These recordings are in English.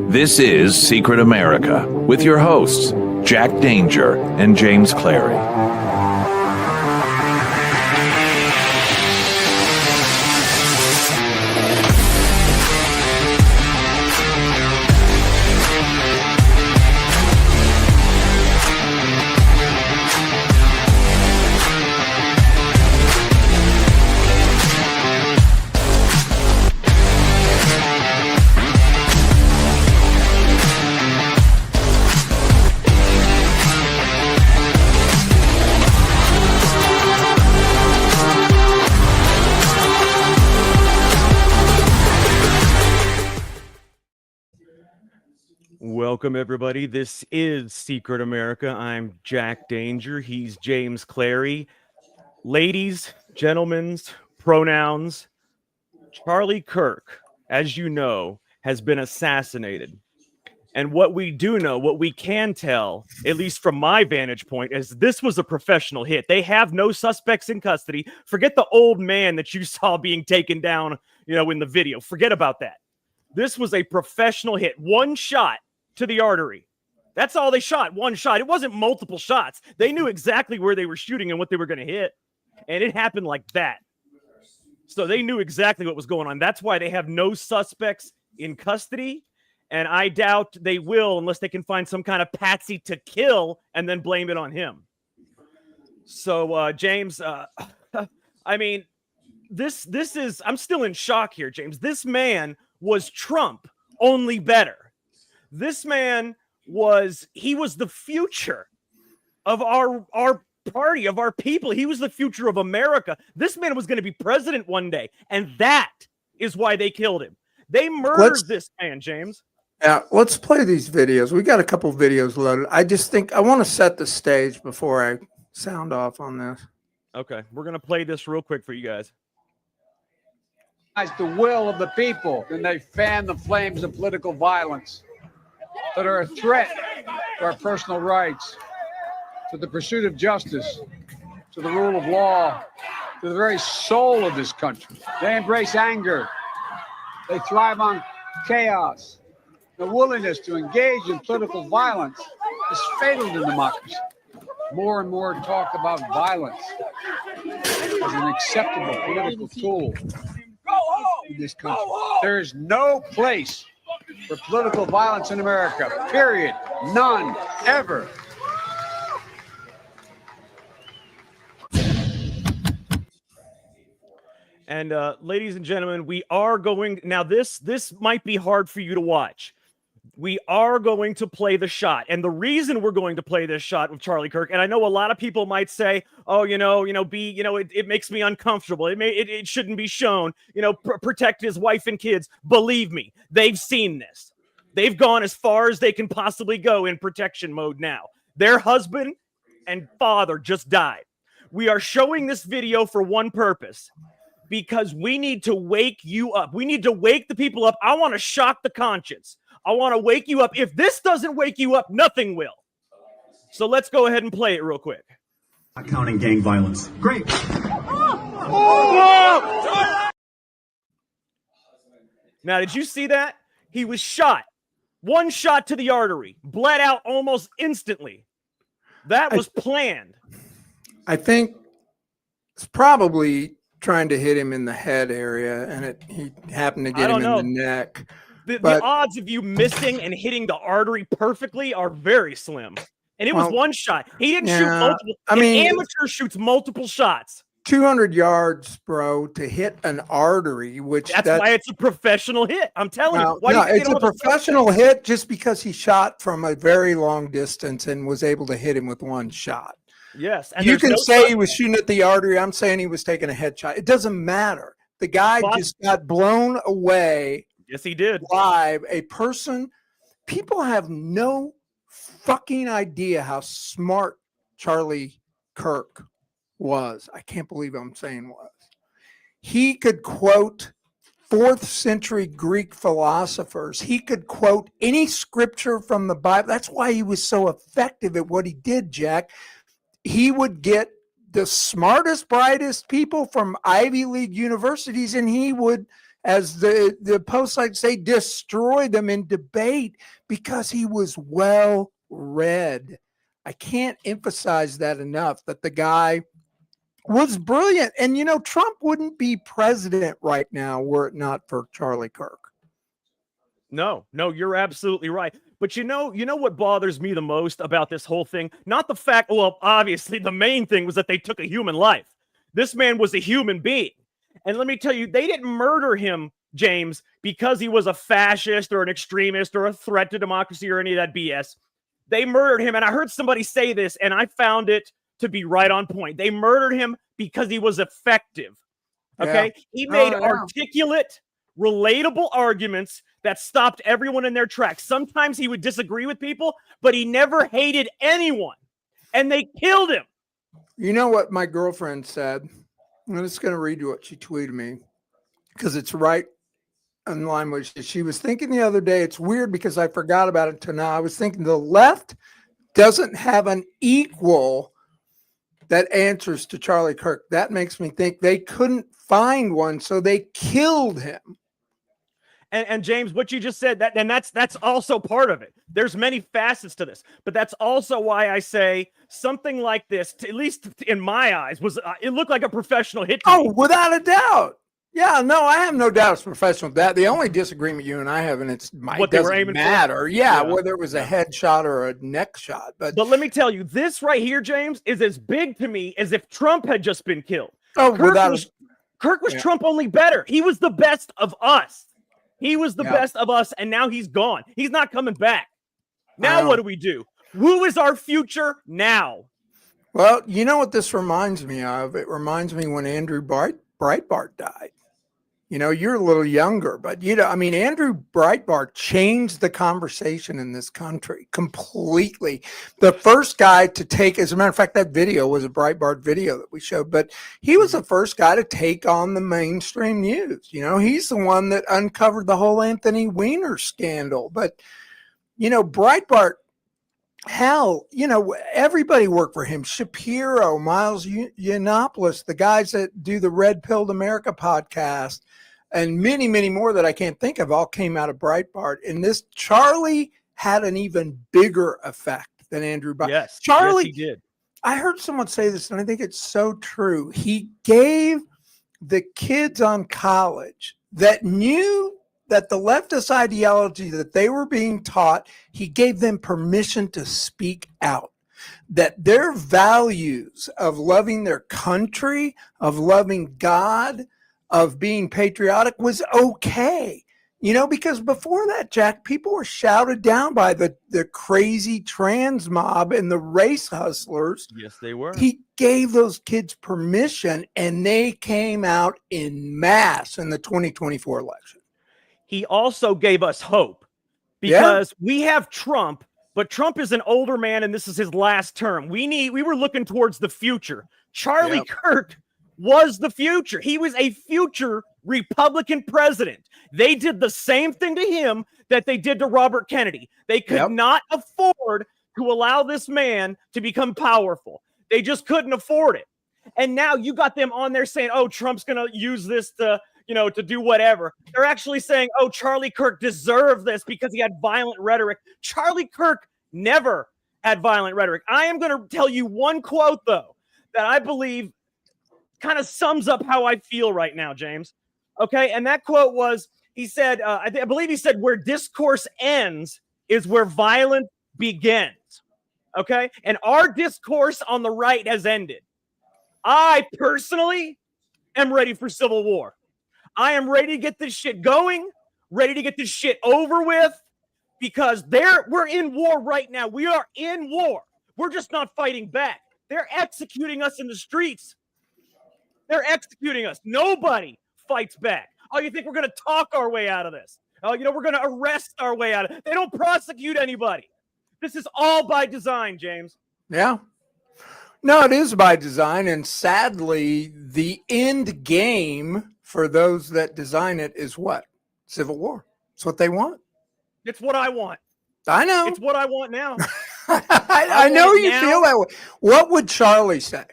This is Secret America with your hosts, Jack Danger and James Clary. Welcome, everybody. This is Secret America. I'm Jack Danger. He's James Clary. Ladies, gentlemen, pronouns. Charlie Kirk, as you know, has been assassinated. And what we do know, what we can tell, at least from my vantage point, is this was a professional hit. They have no suspects in custody. Forget the old man that you saw being taken down, in the video. Forget about that. This was a professional hit. One shot to the artery. That's all they shot. One shot. It wasn't multiple shots. They knew exactly where they were shooting and what they were going to hit. And it happened like that. So they knew exactly what was going on. That's why they have no suspects in custody. And I doubt they will unless they can find some kind of patsy to kill and then blame it on him. So, James, I mean, this is, I'm still in shock here, James. This man was Trump, only better. This man was the future of our party, of our people. He was the future of America. This man was going to be president one day, and that is why they killed him. They murdered this man, James. Yeah, let's play these videos. We got a couple videos loaded. I just think I want to set the stage before I sound off on this. Okay, we're going to play this real quick for you guys. The will of the people, and they fan the flames of political violence that are a threat to our personal rights, to the pursuit of justice, to the rule of law, to the very soul of this country. They embrace anger. They thrive on chaos. The willingness to engage in political violence is fatal to democracy. More and more talk about violence as an acceptable political tool in this country. There is no place for political violence in America, period. None, ever. And ladies and gentlemen, we are going now. This might be hard for you to watch. We are going to play the shot, and the reason we're going to play this shot with Charlie Kirk, and I know a lot of people might say, "Oh, it makes me uncomfortable. It shouldn't be shown. Protect his wife and kids." Believe me, they've seen this. They've gone as far as they can possibly go in protection mode now. Their husband and father just died. We are showing this video for one purpose. Because we need to wake you up. We need to wake the people up. I want to shock the conscience. I want to wake you up. If this doesn't wake you up, nothing will. So let's go ahead and play it real quick. Not counting gang violence. Great. Now, did you see that? He was shot. One shot to the artery. Bled out almost instantly. That was planned. I think it's probably trying to hit him in the head area, and he happened to get him in the neck. The odds of you missing and hitting the artery perfectly are very slim. And it was one shot. He didn't shoot multiple. An amateur shoots multiple shots. 200 yards, bro, to hit an artery, that's why it's a professional hit. I'm telling you. It's a professional hit just because he shot from a very long distance and was able to hit him with one shot. Yes. And you can say he was shooting at the artery. I'm saying he was taking a headshot. It doesn't matter. The guy just got blown away. Yes, he did. Live. People have no fucking idea how smart Charlie Kirk was. I can't believe I'm saying was. He could quote 4th century Greek philosophers. He could quote any scripture from the Bible. That's why he was so effective at what he did, Jack. He would get the smartest, brightest people from Ivy League universities, and he would as the post sites say, destroy them in debate because he was well read. I can't emphasize that enough, that the guy was brilliant. And, you know, Trump wouldn't be president right now were it not for Charlie Kirk. No, you're absolutely right. But you know what bothers me the most about this whole thing? Not the fact, well, obviously the main thing was that they took a human life. This man was a human being. And let me tell you, they didn't murder him, James, because he was a fascist or an extremist or a threat to democracy or any of that BS. They murdered him. And I heard somebody say this, and I found it to be right on point. They murdered him because he was effective. Okay. Yeah. He made articulate, relatable arguments that stopped everyone in their tracks. Sometimes he would disagree with people, but he never hated anyone. And they killed him. You know what my girlfriend said? I'm just going to read you what she tweeted me because it's right in line with she was thinking the other day. It's weird because I forgot about it until now. I was thinking the left doesn't have an equal that answers to Charlie Kirk. That makes me think they couldn't find one, so they killed him. And James, what you just said, that's also part of it. There's many facets to this, but that's also why I say something like this, at least in my eyes, was it looked like a professional hit. Oh, without a doubt. Yeah, no, I have no doubt it's professional. That the only disagreement you and I have, and it's what they were aiming matter. Yeah, whether it was a headshot or a neck shot. But let me tell you, this right here, James, is as big to me as if Trump had just been killed. Oh, Kirk was Trump only better. He was the best of us. He was the best of us, and now he's gone. He's not coming back. Now what do we do? Who is our future now? Well, you know what this reminds me of? It reminds me when Andrew Breitbart died. You know, you're a little younger, but, you know, I mean, Andrew Breitbart changed the conversation in this country completely. The first guy to take, as a matter of fact, that video was a Breitbart video that we showed, but he was the first guy to take on the mainstream news. You know, he's the one that uncovered the whole Anthony Weiner scandal. But, you know, Breitbart, hell, you know, everybody worked for him. Shapiro, Miles Yiannopoulos, the guys that do the Red Pilled America podcast, and many, many more that I can't think of all came out of Breitbart. And this Charlie had an even bigger effect than Andrew Breitbart. Yes, Charlie, yes, he did. I heard someone say this, and I think it's so true. He gave the kids on college that knew that the leftist ideology that they were being taught, he gave them permission to speak out. That their values of loving their country, of loving God, of being patriotic was okay. You know, because before that, Jack, people were shouted down by the crazy trans mob and the race hustlers. Yes, they were. He gave those kids permission, and they came out in mass in the 2024 election. He also gave us hope because we have Trump, but Trump is an older man and this is his last term. We were looking towards the future. Charlie Kirk was the future. He was a future Republican president. They did the same thing to him that they did to Robert Kennedy. They could not afford to allow this man to become powerful. They just couldn't afford it. And now you got them on there saying, oh, Trump's going to use this to do whatever. They're actually saying, oh, Charlie Kirk deserved this because he had violent rhetoric. Charlie Kirk never had violent rhetoric. I am going to tell you one quote, though, that I believe kind of sums up how I feel right now, James. Okay, and that quote was, he said, I believe he said, where discourse ends is where violence begins. Okay, and our discourse on the right has ended. I personally am ready for civil war. I am ready to get this shit going, ready to get this shit over with, because we're in war right now. We are in war. We're just not fighting back. They're executing us in the streets. They're executing us. Nobody fights back. Oh, you think we're going to talk our way out of this? Oh, we're going to arrest our way out of it. They don't prosecute anybody. This is all by design, James. Yeah. No, it is by design. And sadly, the end game for those that design it is what? Civil war. It's what they want. It's what I want. I know. It's what I want now. I know you feel that way. What would Charlie say?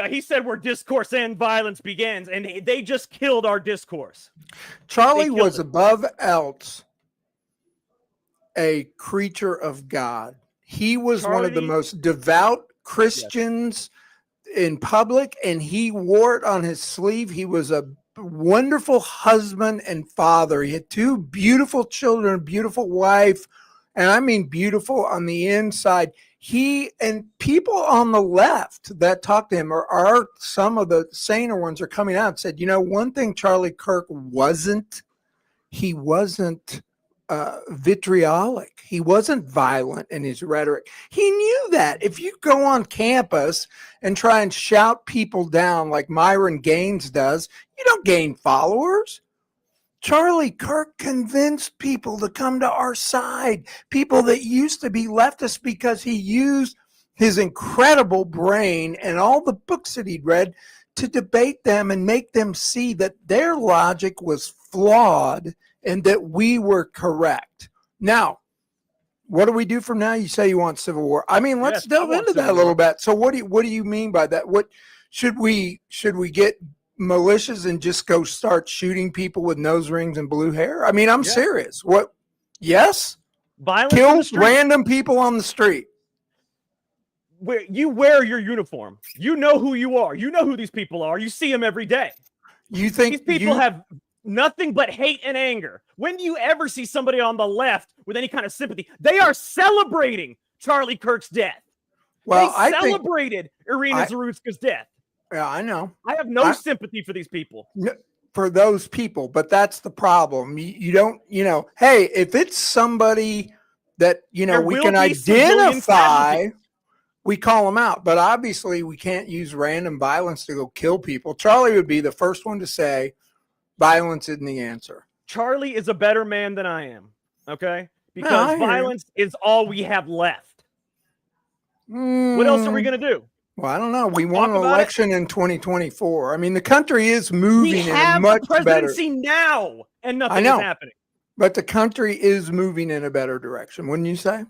He said where discourse and violence begins, and they just killed our discourse. Charlie was above else a creature of God. He was one of the most devout Christians in public, and he wore it on his sleeve. He was a wonderful husband and father. He had 2 beautiful children, a beautiful wife, and I mean beautiful on the inside. He and people on the left that talk to him are some of the saner ones are coming out and said, you know, one thing Charlie Kirk wasn't, he wasn't vitriolic. He wasn't violent in his rhetoric. He knew that if you go on campus and try and shout people down like Myron Gaines does, you don't gain followers. Charlie Kirk convinced people to come to our side, people that used to be leftists, because he used his incredible brain and all the books that he'd read to debate them and make them see that their logic was flawed and that we were correct. Now, what do we do from now? You say you want civil war. I mean, let's delve into that a little bit. So what do you mean by that? What should we get militias and just go start shooting people with nose rings and blue hair? I mean, I'm serious. What? Yes? Violence Kill random people on the street. Where you wear your uniform. You know who you are. You know who these people are. You see them every day. You think these people have nothing but hate and anger? When do you ever see somebody on the left with any kind of sympathy? They are celebrating Charlie Kirk's death. Well, they celebrated Irina Zarutska's death. Yeah, I know. I have no sympathy for these people. For those people, but that's the problem. You don't, hey, if it's somebody that, we can identify, we call them out. But obviously we can't use random violence to go kill people. Charlie would be the first one to say violence isn't the answer. Charlie is a better man than I am, okay? Because violence is all we have left. What else are we going to do? Well, I don't know. We won an election in 2024. I mean, the country is moving in a much better. We have the presidency now, and nothing is happening. But the country is moving in a better direction, wouldn't you say?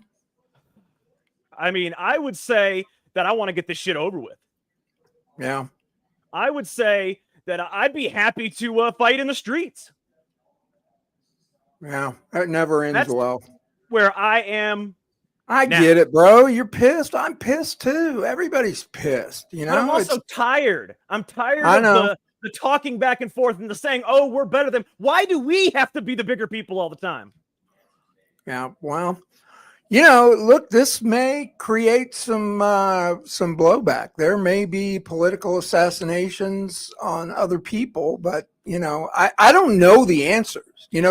I mean, I would say that I want to get this shit over with. Yeah. I would say that I'd be happy to fight in the streets. Yeah, that never ends well. Where I am. I get it, bro. You're pissed. I'm pissed too. Everybody's pissed. But I'm also tired. I'm tired of the talking back and forth and the saying, oh, we're better than. Why do we have to be the bigger people all the time? Yeah, well, look, this may create some blowback. There may be political assassinations on other people, but I don't know the answers.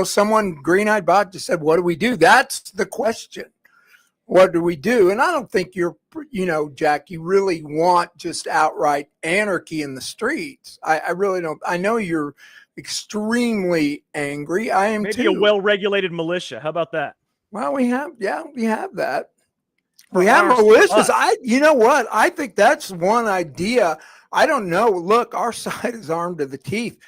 Someone green-eyed bot just said, what do we do? That's the question. What do we do? And I don't think you're, Jack, you really want just outright anarchy in the streets. I really don't. I know you're extremely angry. I am too. Maybe a well-regulated militia. How about that? Well, we have that. We have militias. You know what? I think that's one idea. I don't know. Look, our side is armed to the teeth.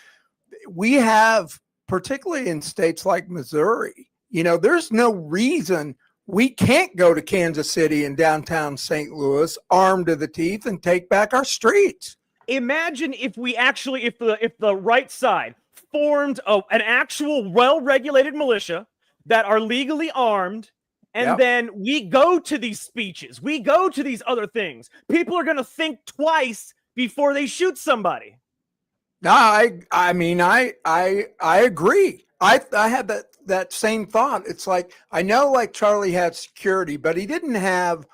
We have, particularly in states like Missouri, there's no reason we can't go to Kansas City and downtown St. Louis armed to the teeth and take back our streets. Imagine if we actually, if the right side formed an actual well-regulated militia that are legally armed, and then we go to these speeches, we go to these other things. People are going to think twice before they shoot somebody. No, I mean, I agree. I had that same thought. It's like, I know like Charlie had security, but he didn't have,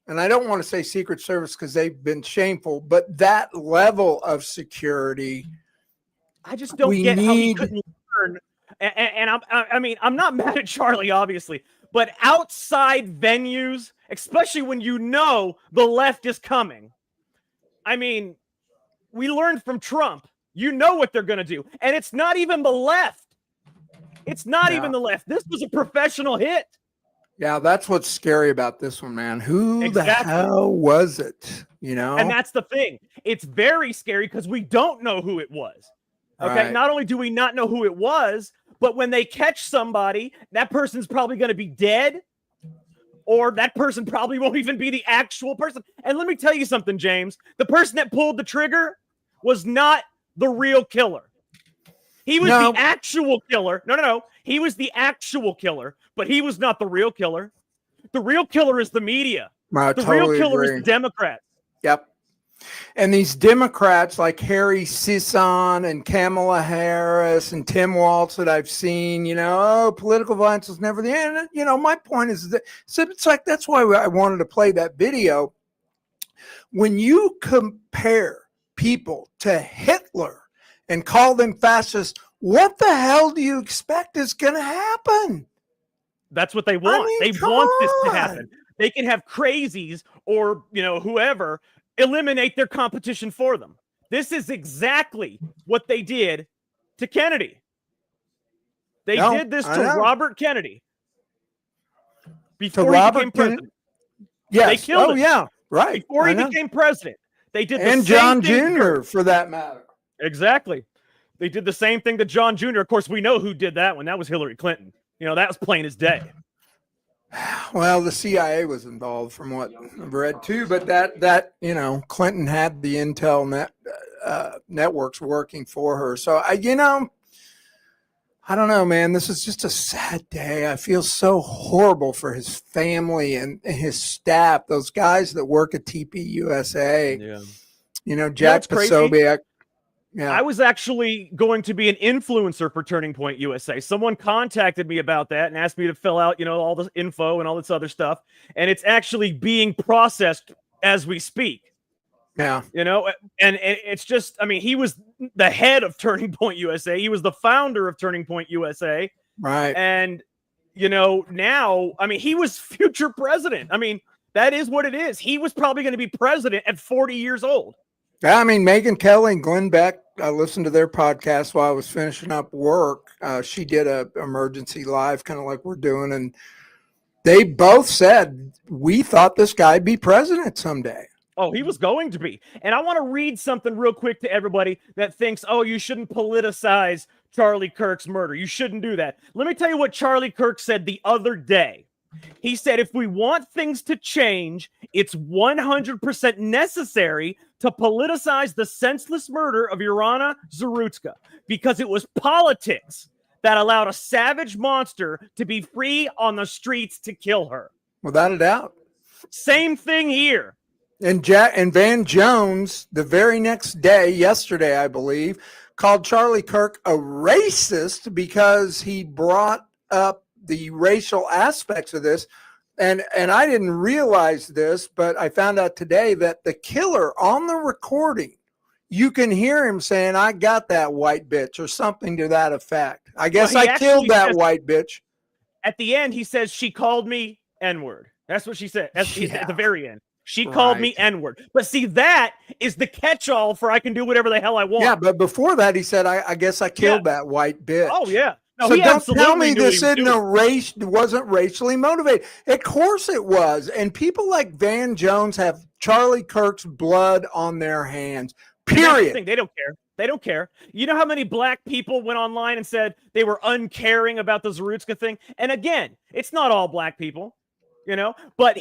and I don't want to say Secret Service because they've been shameful, but that level of security. I just don't get how he couldn't learn. And I'm not mad at Charlie, obviously, but outside venues, especially when the left is coming. I mean, we learned from Trump. You know what they're going to do. And it's not even the left. It's not even the left. This was a professional hit. Yeah, that's what's scary about this one, man. Who the hell was it? And that's the thing. It's very scary because we don't know who it was. Okay. Right. Not only do we not know who it was, but when they catch somebody, that person's probably going to be dead or that person probably won't even be the actual person. And let me tell you something, James. The person that pulled the trigger was not the real killer. He was the actual killer. No. He was the actual killer, but he was not the real killer. The real killer is the media. The real killer is the Democrats. Yep. And these Democrats like Harry Sisson and Kamala Harris and Tim Walz that I've seen, political violence is never the end. My point is that it's like, that's why I wanted to play that video. When you compare people to Hitler and call them fascists, what the hell do you expect is going to happen? That's what they want. They want this to happen. They can have crazies or, whoever eliminate their competition for them. This is exactly what they did to Kennedy. They did this to Robert Kennedy before he became president. Yes. They killed him. Yeah. Right. Before he became president. They did the and same John thing Jr. for that matter. Exactly. They did the same thing to John Jr. Of course, we know who did that one. That was Hillary Clinton. That was plain as day. Well, the CIA was involved from what I've read too, but that Clinton had the intel networks working for her. So I don't know, man, this is just a sad day. I feel so horrible for his family and his staff, those guys that work at TPUSA. Yeah. Jack Posobiec. Yeah. I was actually going to be an influencer for Turning Point USA. Someone contacted me about that and asked me to fill out, all the info and all this other stuff. And it's actually being processed as we speak. Yeah. And it's just, he was the head of Turning Point USA. He was the founder of Turning Point USA. Right. And, now, he was future president. That is what it is. He was probably going to be president at 40 years old. Yeah, Megyn Kelly and Glenn Beck, I listened to their podcast while I was finishing up work. She did a emergency live, kind of like we're doing, and they both said, we thought this guy'd be president someday. Oh, he was going to be. And I want to read something real quick to everybody that thinks, you shouldn't politicize Charlie Kirk's murder. You shouldn't do that. Let me tell you what Charlie Kirk said the other day. He said, if we want things to change, it's 100% necessary to politicize the senseless murder of Irina Zarutska because it was politics that allowed a savage monster to be free on the streets to kill her. Without a doubt. Same thing here. And Van Jones, the very next day, yesterday, I believe, called Charlie Kirk a racist because he brought up the racial aspects of this. And I didn't realize this, but I found out today that the killer on the recording, you can hear him saying, I got that white bitch or something to that effect. I guess I killed that white bitch. At the end, he says, she called me N-word. That's what she said at the very end. She called me N-word. But see, that is the catch-all for I can do whatever the hell I want. Yeah, but before that, he said, I guess I killed that white bitch. Oh, yeah. No, so don't tell me this wasn't racially motivated. Of course it was. And people like Van Jones have Charlie Kirk's blood on their hands. Period. They don't care. They don't care. You know how many black people went online and said they were uncaring about the Zarutska thing? And again, it's not all black people, but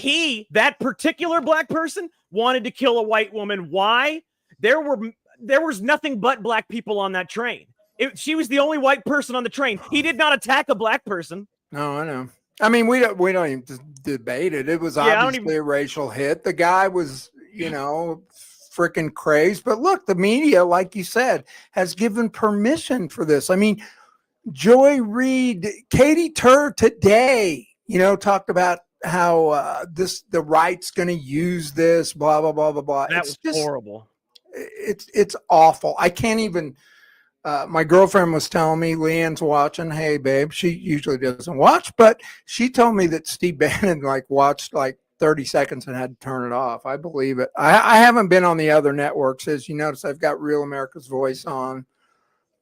that particular black person wanted to kill a white woman. Why? There was nothing but black people on that train. She was the only white person on the train. He did not attack a black person. No, I know. We don't even debate it. It was obviously a racial hit. The guy was, freaking crazed. But look, the media, like you said, has given permission for this. Joy Reid, Katie Tur today, talked about how the right's going to use this, blah, blah, blah, blah, blah. That was just horrible. It's awful. I can't even. My girlfriend was telling me, Leanne's watching. Hey, babe, she usually doesn't watch, but she told me that Steve Bannon watched 30 seconds and had to turn it off. I believe it. I haven't been on the other networks. As you notice, I've got Real America's Voice on.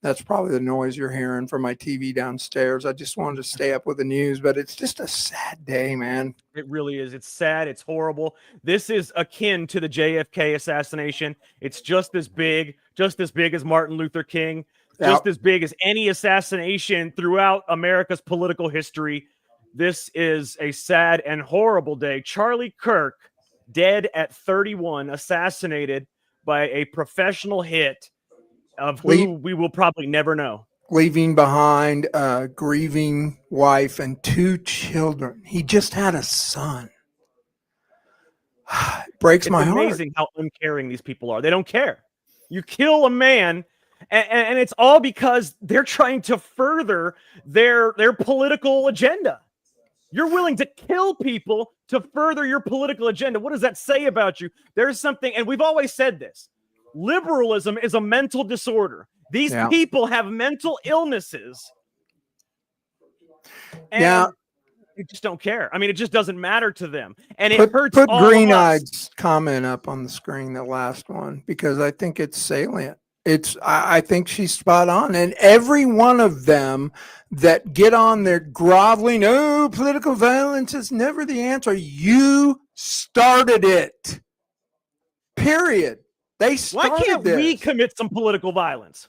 That's probably the noise you're hearing from my TV downstairs. I just wanted to stay up with the news, but it's just a sad day, man. It really is. It's sad. It's horrible. This is akin to the JFK assassination. It's just as big as Martin Luther King, just as big as any assassination throughout America's political history. This is a sad and horrible day. Charlie Kirk, dead at 31, assassinated by a professional hit of who we will probably never know. Leaving behind a grieving wife and 2 children. He just had a son. It breaks my heart. It's amazing how uncaring these people are. They don't care. You kill a man, and it's all because they're trying to further their political agenda. You're willing to kill people to further your political agenda. What does that say about you? There's something, and we've always said this. Liberalism is a mental disorder. These people have mental illnesses. And they just don't care. I mean, it just doesn't matter to them. And it hurts Put all Green of us. Eye's comment up on the screen, the last one, because I think it's salient. I think she's spot on. And every one of them that get on there groveling, oh, political violence is never the answer. You started it. Period. They started Why can't this. we commit some political violence?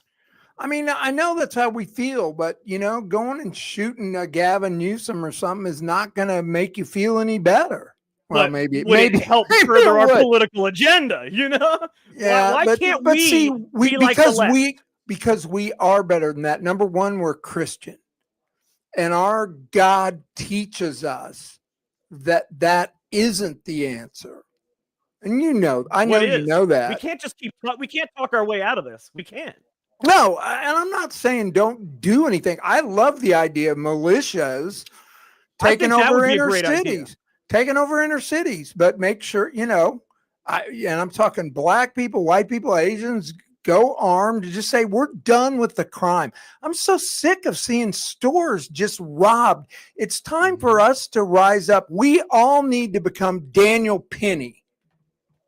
I mean, I know that's how we feel, but, you know, going and shooting a Gavin Newsom or something is not going to make you feel any better. Well, But maybe would it help maybe further it our would. political agenda, you know? Yeah, why can't but we see, be like the left? because we are better than that. Number one, we're Christian, and our God teaches us that isn't the answer. And you know, I know you know that. We can't just we can't talk our way out of this. We can't. No, and I'm not saying don't do anything. I love the idea of militias taking over inner cities. Taking over inner cities, but make sure, you know, and I'm talking black people, white people, Asians, go armed to just say, we're done with the crime. I'm so sick of seeing stores just robbed. It's time for us to rise up. We all need to become Daniel Penny.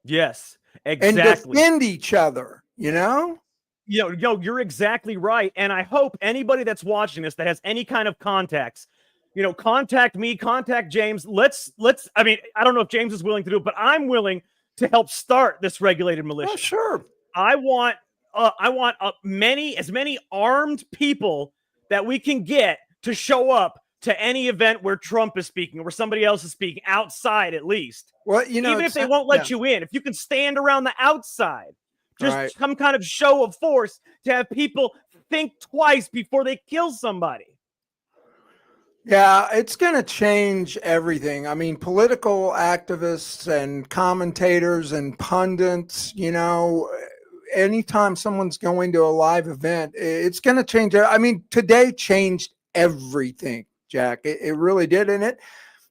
Yes, exactly. And defend each other, you know? You're exactly right. And I hope anybody that's watching this that has any kind of contacts, you know, contact me, contact James. Let's, I mean, I don't know if James is willing to do it, but I'm willing to help start this regulated militia. Oh, sure. I want as many armed people that we can get to show up to any event where Trump is speaking or where somebody else is speaking outside, at least. Well, you know, even if they won't let you in, if you can stand around the outside, just some kind of show of force to have people think twice before they kill somebody. Yeah, it's going to change everything. I mean, political activists and commentators and pundits, you know, anytime someone's going to a live event, it's going to change. I mean, today changed everything, Jack. It really did. And it,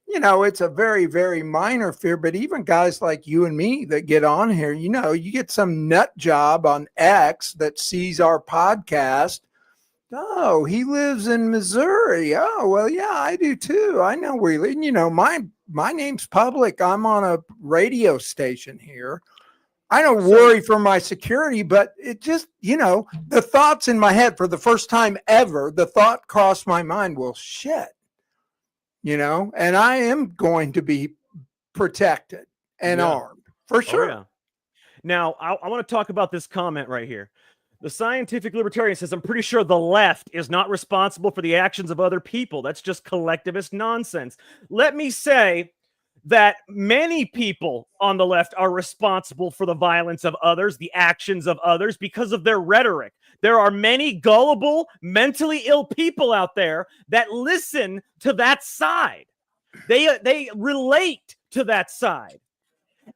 you know, it's a very, very minor fear, but even guys like you and me that get on here, you know, you get some nut job on X that sees our podcast. Oh, he lives in Missouri. Oh, well, yeah, I do too. I know where he lives. You know, my name's public. I'm on a radio station here. I don't worry for my security, but it just, you know, the thoughts in my head for the first time ever, the thought crossed my mind, well, shit, you know, and I am going to be protected and armed for sure. Oh, yeah. Now, I want to talk about this comment right here. The scientific libertarian says, I'm pretty sure the left is not responsible for the actions of other people. That's just collectivist nonsense. Let me say that many people on the left are responsible for the violence of others, the actions of others, because of their rhetoric. There are many gullible, mentally ill people out there that listen to that side. They relate to that side.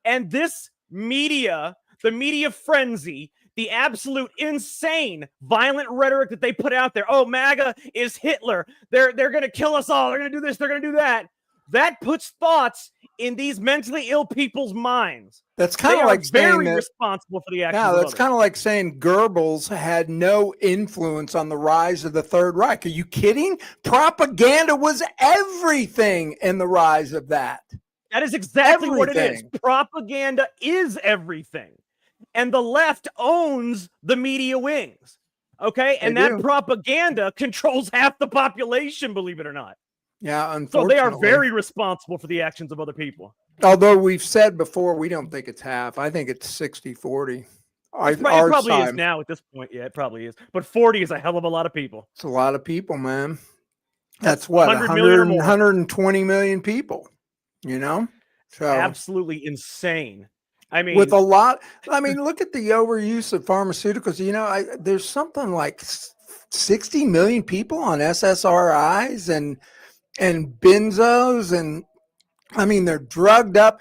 And this media, the media frenzy, the absolute insane violent rhetoric that they put out there. Oh, MAGA is Hitler. They're going to kill us all. They're going to do this. They're going to do that. That puts thoughts in these mentally ill people's minds. That's kind of like very responsible for the actions. Yeah, that's kind of like saying Goebbels had no influence on the rise of the Third Reich. Are you kidding? Propaganda was everything in the rise of that. That is exactly what it is. Propaganda is everything. And the left owns the media wings. Okay? And that propaganda controls half the population, believe it or not. Yeah, unfortunately. So they are very responsible for the actions of other people. Although we've said before, we don't think it's half. I think it's 60-40. It probably is now at this point. Yeah, it probably is. But 40 is a hell of a lot of people. It's a lot of people, man. That's what 100 million or more. 120 million people, So Absolutely insane. I mean, with a lot, look at the overuse of pharmaceuticals. There's something like 60 million people on SSRIs and benzos, and they're drugged up.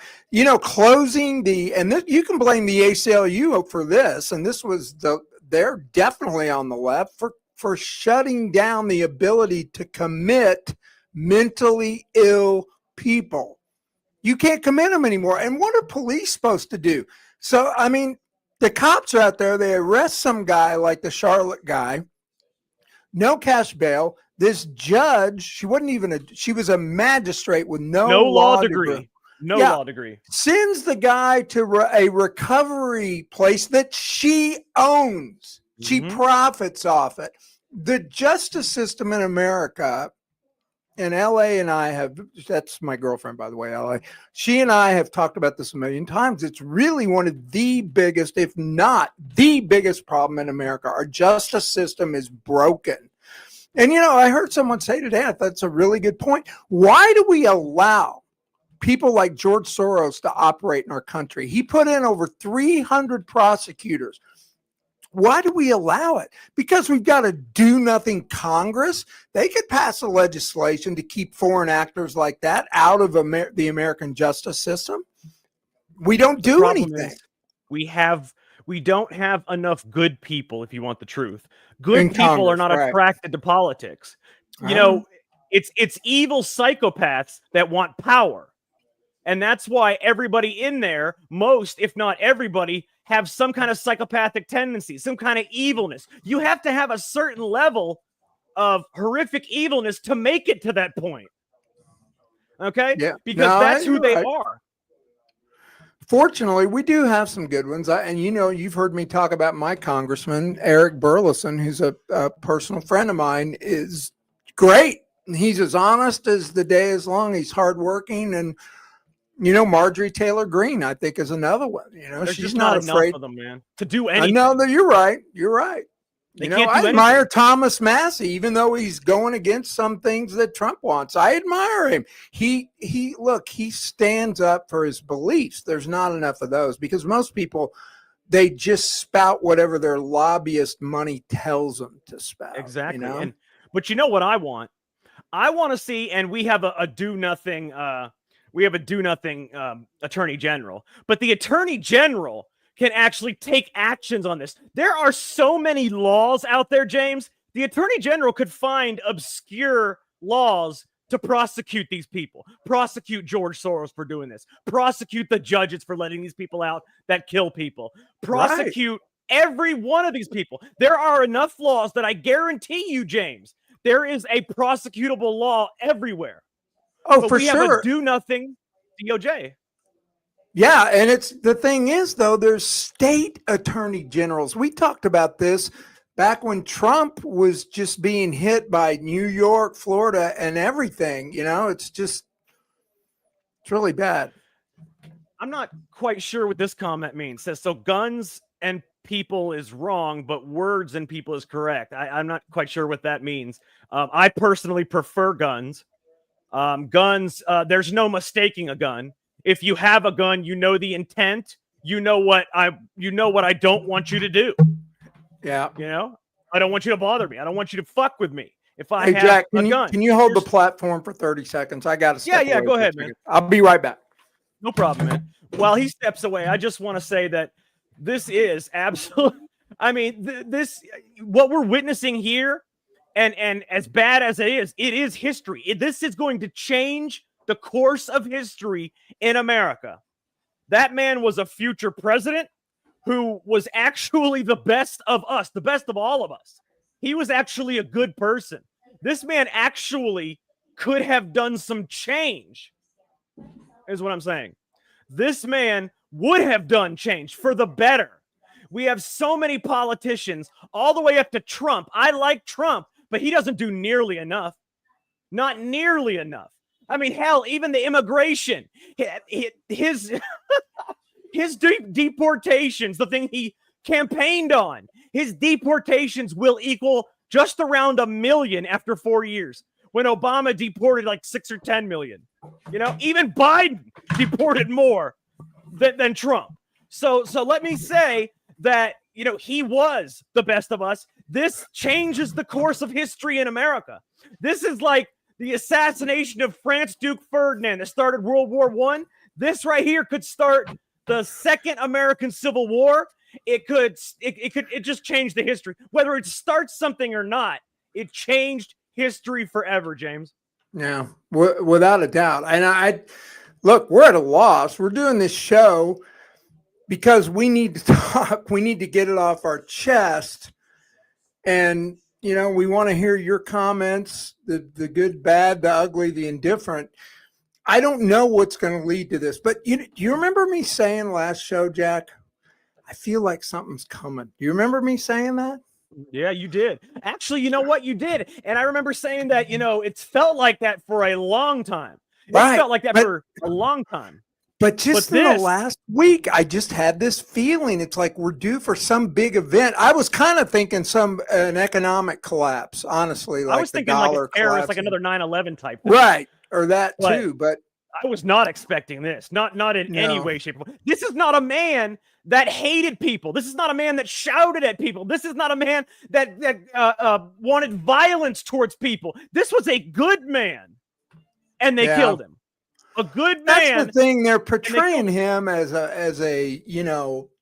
Closing you can blame the ACLU for this, and they're definitely on the left for shutting down the ability to commit mentally ill people. You can't commit them anymore. And what are police supposed to do? So, the cops are out there, they arrest some guy like the Charlotte guy, no cash bail. This judge, she was a magistrate with no law degree. Law degree. Sends the guy to a recovery place that she owns. She profits off it. The justice system in America, in LA, and that's my girlfriend, by the way, LA. She and I have talked about this a million times. It's really one of the biggest, if not the biggest problem in America. Our justice system is broken. And, I heard someone say today, I thought that's a really good point. Why do we allow people like George Soros to operate in our country? He put in over 300 prosecutors. Why do we allow it? Because we've got a do-nothing Congress. They could pass a legislation to keep foreign actors like that out of the American justice system. We don't do anything. We don't have enough good people, if you want the truth. Good people are not attracted to politics. It's evil psychopaths that want power. And that's why everybody in there, most, if not everybody, have some kind of psychopathic tendency, some kind of evilness. You have to have a certain level of horrific evilness to make it to that point. Okay? Yeah. Because that's who they are. Fortunately, we do have some good ones. You've heard me talk about my congressman, Eric Burleson, who's a personal friend of mine, is great. He's as honest as the day is long. He's hardworking. And, Marjorie Taylor Greene, I think, is another one. She's not afraid of them, man, to do anything. I know that you're right. You're right. I admire Thomas Massey, even though he's going against some things that Trump wants. I admire him. He stands up for his beliefs. There's not enough of those because most people, they just spout whatever their lobbyist money tells them to spout. Exactly. But you know what I want? I want to see, and we have a do nothing. We have a do nothing attorney general, but the attorney general can actually take actions on this. There are so many laws out there, James. The attorney general could find obscure laws to prosecute these people, prosecute George Soros for doing this, prosecute the judges for letting these people out that kill people, prosecute every one of these people. There are enough laws that I guarantee you, James, there is a prosecutable law everywhere. Oh, but for we sure. have a do nothing DOJ. Yeah, and the thing is, though, there's state attorney generals. We talked about this back when Trump was just being hit by New York, Florida, and everything. It's really bad. I'm not quite sure what this comment means. It says, so guns and people is wrong, but words and people is correct. I'm not quite sure what that means. I personally prefer guns. Guns, there's no mistaking a gun. If you have a gun, you know the intent. You know what I don't want you to do. Yeah. I don't want you to bother me. I don't want you to fuck with me. If I have Jack, a gun. Can you hold the platform for 30 seconds? I got to step away. Go ahead, man. I'll be right back. No problem, man. While he steps away, I just want to say that this is absolute. I mean, what we're witnessing here, and as bad as it is history. This is going to change the course of history in America. That man was a future president who was actually the best of us, the best of all of us. He was actually a good person. This man actually could have done some change, is what I'm saying. This man would have done change for the better. We have so many politicians all the way up to Trump. I like Trump, but he doesn't do nearly enough. Not nearly enough. I mean, hell, even the immigration, his deportations, the thing he campaigned on, his deportations will equal just around 1 million after 4 years. when Obama deported like 6 or 10 million. Even Biden deported more than Trump. So let me say that, he was the best of us. This changes the course of history in America. This is like the assassination of Franz Duke Ferdinand that started World War I. This right here could start the Second American Civil War. It just changed the history. Whether it starts something or not, it changed history forever, James. Yeah, without a doubt. And look, we're at a loss. We're doing this show because we need to talk. We need to get it off our chest. And, we want to hear your comments, the good, bad, the ugly, the indifferent. I don't know what's going to lead to this, but do you remember me saying last show, Jack, I feel like something's coming. Do you remember me saying that? Yeah, you did. Actually, you know what? You did. And I remember saying that, it's felt like that for a long time. It felt like that for a long time. But just in the last week, I just had this feeling. It's like we're due for some big event. I was kind of thinking an economic collapse, honestly. Like I was thinking like a terrorist, like another 9/11 type thing. Right, or that too. But I was not expecting this. Not in any way, shape, or form. This is not a man that hated people. This is not a man that shouted at people. This is not a man that wanted violence towards people. This was a good man, and they killed him. A good man. That's the thing. They're portraying him as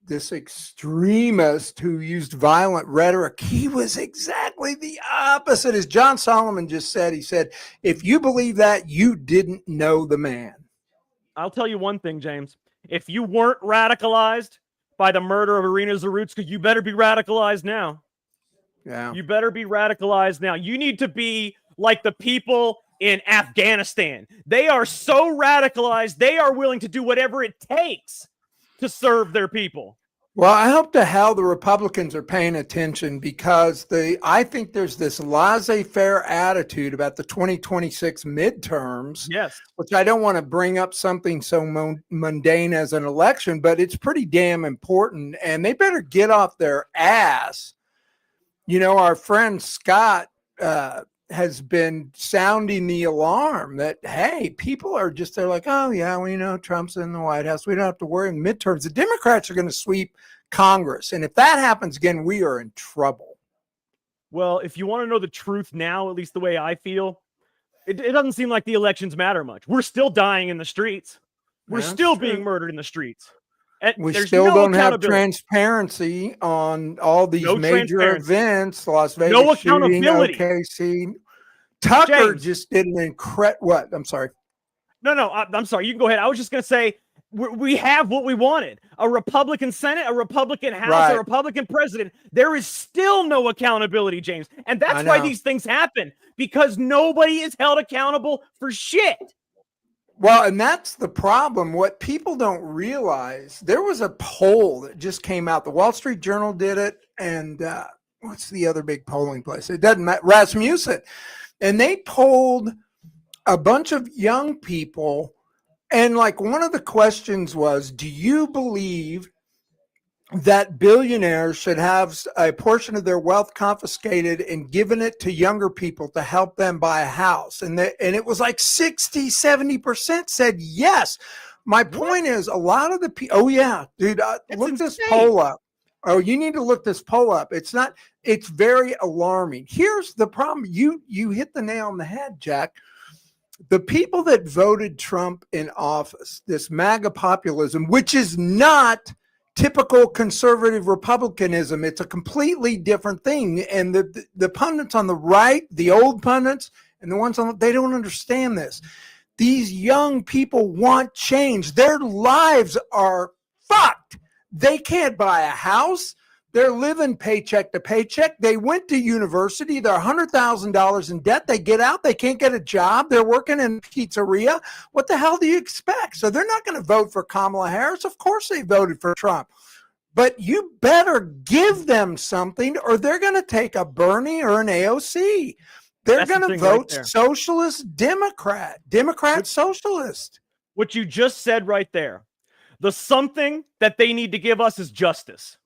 this extremist who used violent rhetoric. He was exactly the opposite. As John Solomon just said, he said, if you believe that, you didn't know the man. I'll tell you one thing, James. If you weren't radicalized by the murder of Irina Zarutska, you better be radicalized now. Yeah. You better be radicalized now. You need to be like the people in Afghanistan. They are so radicalized, they are willing to do whatever it takes to serve their people. Well, I hope to hell the Republicans are paying attention, because I think there's this laissez-faire attitude about the 2026 midterms. Yes. Which I don't want to bring up something so mundane as an election, but it's pretty damn important, and they better get off their ass. Our friend Scott has been sounding the alarm that, hey, people are just, they're like, oh yeah, we know Trump's in the White House. We don't have to worry in midterms. The Democrats are going to sweep Congress. And if that happens again, we are in trouble. Well, if you want to know the truth now, at least the way I feel, it doesn't seem like the elections matter much. We're still dying in the streets. We're still being murdered in the streets. And we still don't have transparency on all these major events. Las Vegas no shooting, accountability. OKC. Tucker James, just did an incredible. What? I'm sorry. No, I'm sorry. You can go ahead. I was just going to say we have what we wanted: a Republican Senate, a Republican House, a Republican president. There is still no accountability, James, and that's why these things happen, because nobody is held accountable for shit. Well, and that's the problem. What people don't realize, there was a poll that just came out. The Wall Street Journal did it, and what's the other big polling place? It doesn't matter. Rasmussen. And they polled a bunch of young people, and like one of the questions was, do you believe that billionaires should have a portion of their wealth confiscated and given it to younger people to help them buy a house? And it was like 60-70% said yes. My point is, a lot of the people, oh yeah, dude, look this poll up. Oh, you need to look this poll up. It's very alarming. Here's the problem. You hit the nail on the head, Jack. The people that voted Trump in office, this MAGA populism, which is not typical conservative republicanism, it's a completely different thing. And the pundits on the right, the old pundits, and the ones on they don't understand this. These young people want change. Their lives are fucked. They can't buy a house. They're living paycheck to paycheck. They went to university. They're $100,000 in debt. They get out. They can't get a job. They're working in a pizzeria. What the hell do you expect? So they're not going to vote for Kamala Harris. Of course they voted for Trump. But you better give them something, or they're going to take a Bernie or an AOC. They're going to vote socialist Democrat socialist. What you just said right there. The something that they need to give us is justice.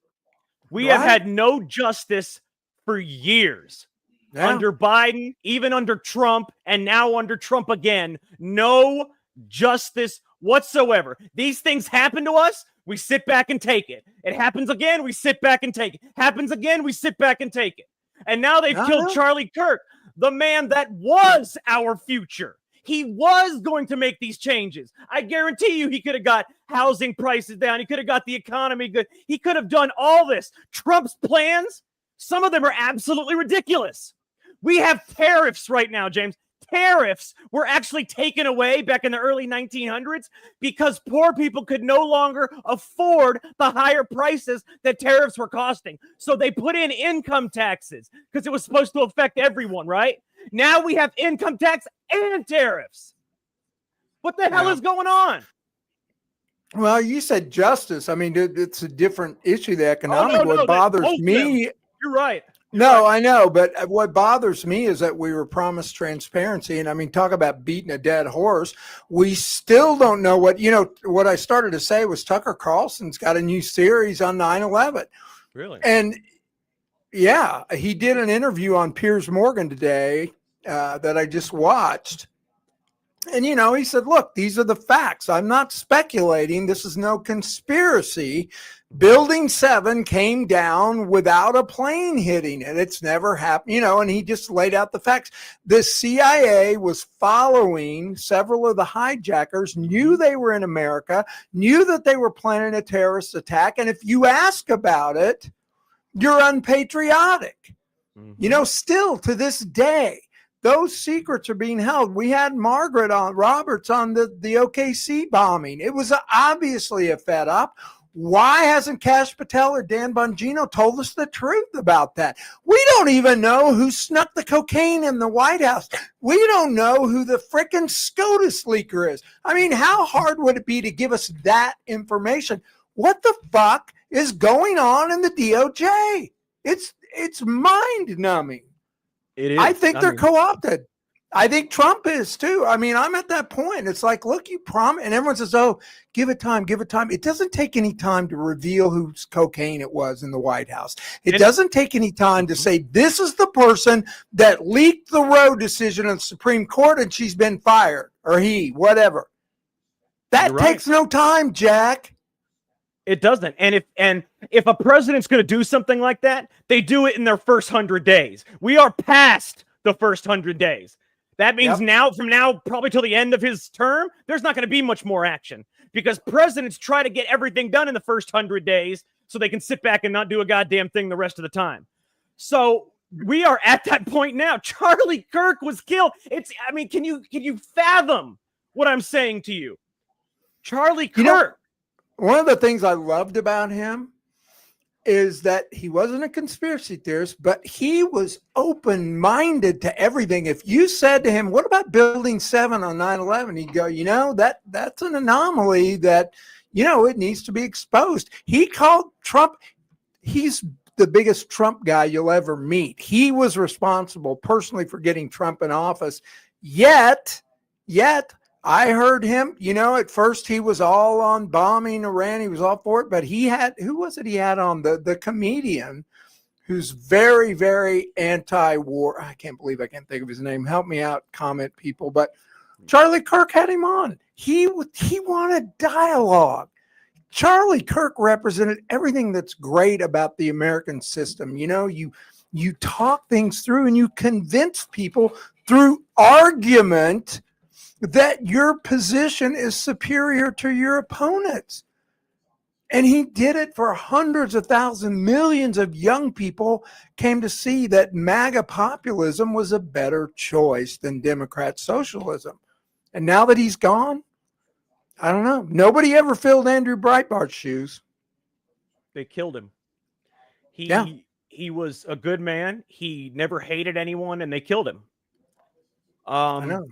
We have had no justice for years. Yeah. under Biden, even under Trump, and now under Trump again. No justice whatsoever. These things happen to us, we sit back and take it. It happens again, we sit back and take it. Happens again, we sit back and take it. And now they've killed Charlie Kirk, the man that was our future. He was going to make these changes. I guarantee you he could have got housing prices down. He could have got the economy good. He could have done all this. Trump's plans, some of them are absolutely ridiculous. We have tariffs right now, James. Tariffs were actually taken away back in the early 1900s because poor people could no longer afford the higher prices that tariffs were costing. So they put in income taxes because it was supposed to affect everyone, right? Now we have income tax and tariffs. What the hell is going on? Well, you said justice. I mean, it's a different issue, the economic. What bothers me... You're right. No, I know, but what bothers me is that we were promised transparency. And I mean, talk about beating a dead horse. We still don't know what I started to say was Tucker Carlson's got a new series on 9/11. Really? And yeah, he did an interview on Piers Morgan today that I just watched. And, he said, look, these are the facts. I'm not speculating. This is no conspiracy. Building 7 came down without a plane hitting it. It's never happened, and he just laid out the facts. The CIA was following several of the hijackers, knew they were in America, knew that they were planning a terrorist attack. And if you ask about it, you're unpatriotic. Mm-hmm. Still to this day, those secrets are being held. We had Margaret Roberts on the OKC bombing. It was obviously a fed up. Why hasn't Kash Patel or Dan Bongino told us the truth about that? We don't even know who snuck the cocaine in the White House. We don't know who the frickin' SCOTUS leaker is. I mean, how hard would it be to give us that information? What the fuck is going on in the DOJ? It's mind-numbing. It is. I think they're co-opted. I think Trump is too. I mean, I'm at that point. It's like, look, you promise, and everyone says, "Oh, give it time, give it time." It doesn't take any time to reveal whose cocaine it was in the White House. It doesn't take any time to say this is the person that leaked the Roe decision in the Supreme Court, and she's been fired, or he, whatever. That takes no time, Jack. It doesn't. And if a president's going to do something like that, they do it in their first 100 days. We are past the first 100 days. That means from now, probably till the end of his term, there's not going to be much more action because presidents try to get everything done in the first 100 days so they can sit back and not do a goddamn thing the rest of the time. So we are at that point now. Charlie Kirk was killed. Can you fathom what I'm saying to you? Charlie Kirk. One of the things I loved about him is that he wasn't a conspiracy theorist, but he was open-minded to everything. If you said to him, what about Building 7 on 9/11? He'd go, that's an anomaly that, it needs to be exposed. He called Trump, he's the biggest Trump guy you'll ever meet. He was responsible personally for getting Trump in office. Yet, I heard him, at first he was all on bombing Iran. He was all for it, but who was it he had on? The comedian who's very, very anti-war. I can't believe I can't think of his name. Help me out, comment people. But Charlie Kirk had him on. He wanted dialogue. Charlie Kirk represented everything that's great about the American system. You talk things through and you convince people through argument that your position is superior to your opponent's. And he did it for hundreds of thousands, millions of young people came to see that MAGA populism was a better choice than Democrat socialism. And now that he's gone, I don't know. Nobody ever filled Andrew Breitbart's shoes. They killed him. He was a good man. He never hated anyone, and they killed him. I know.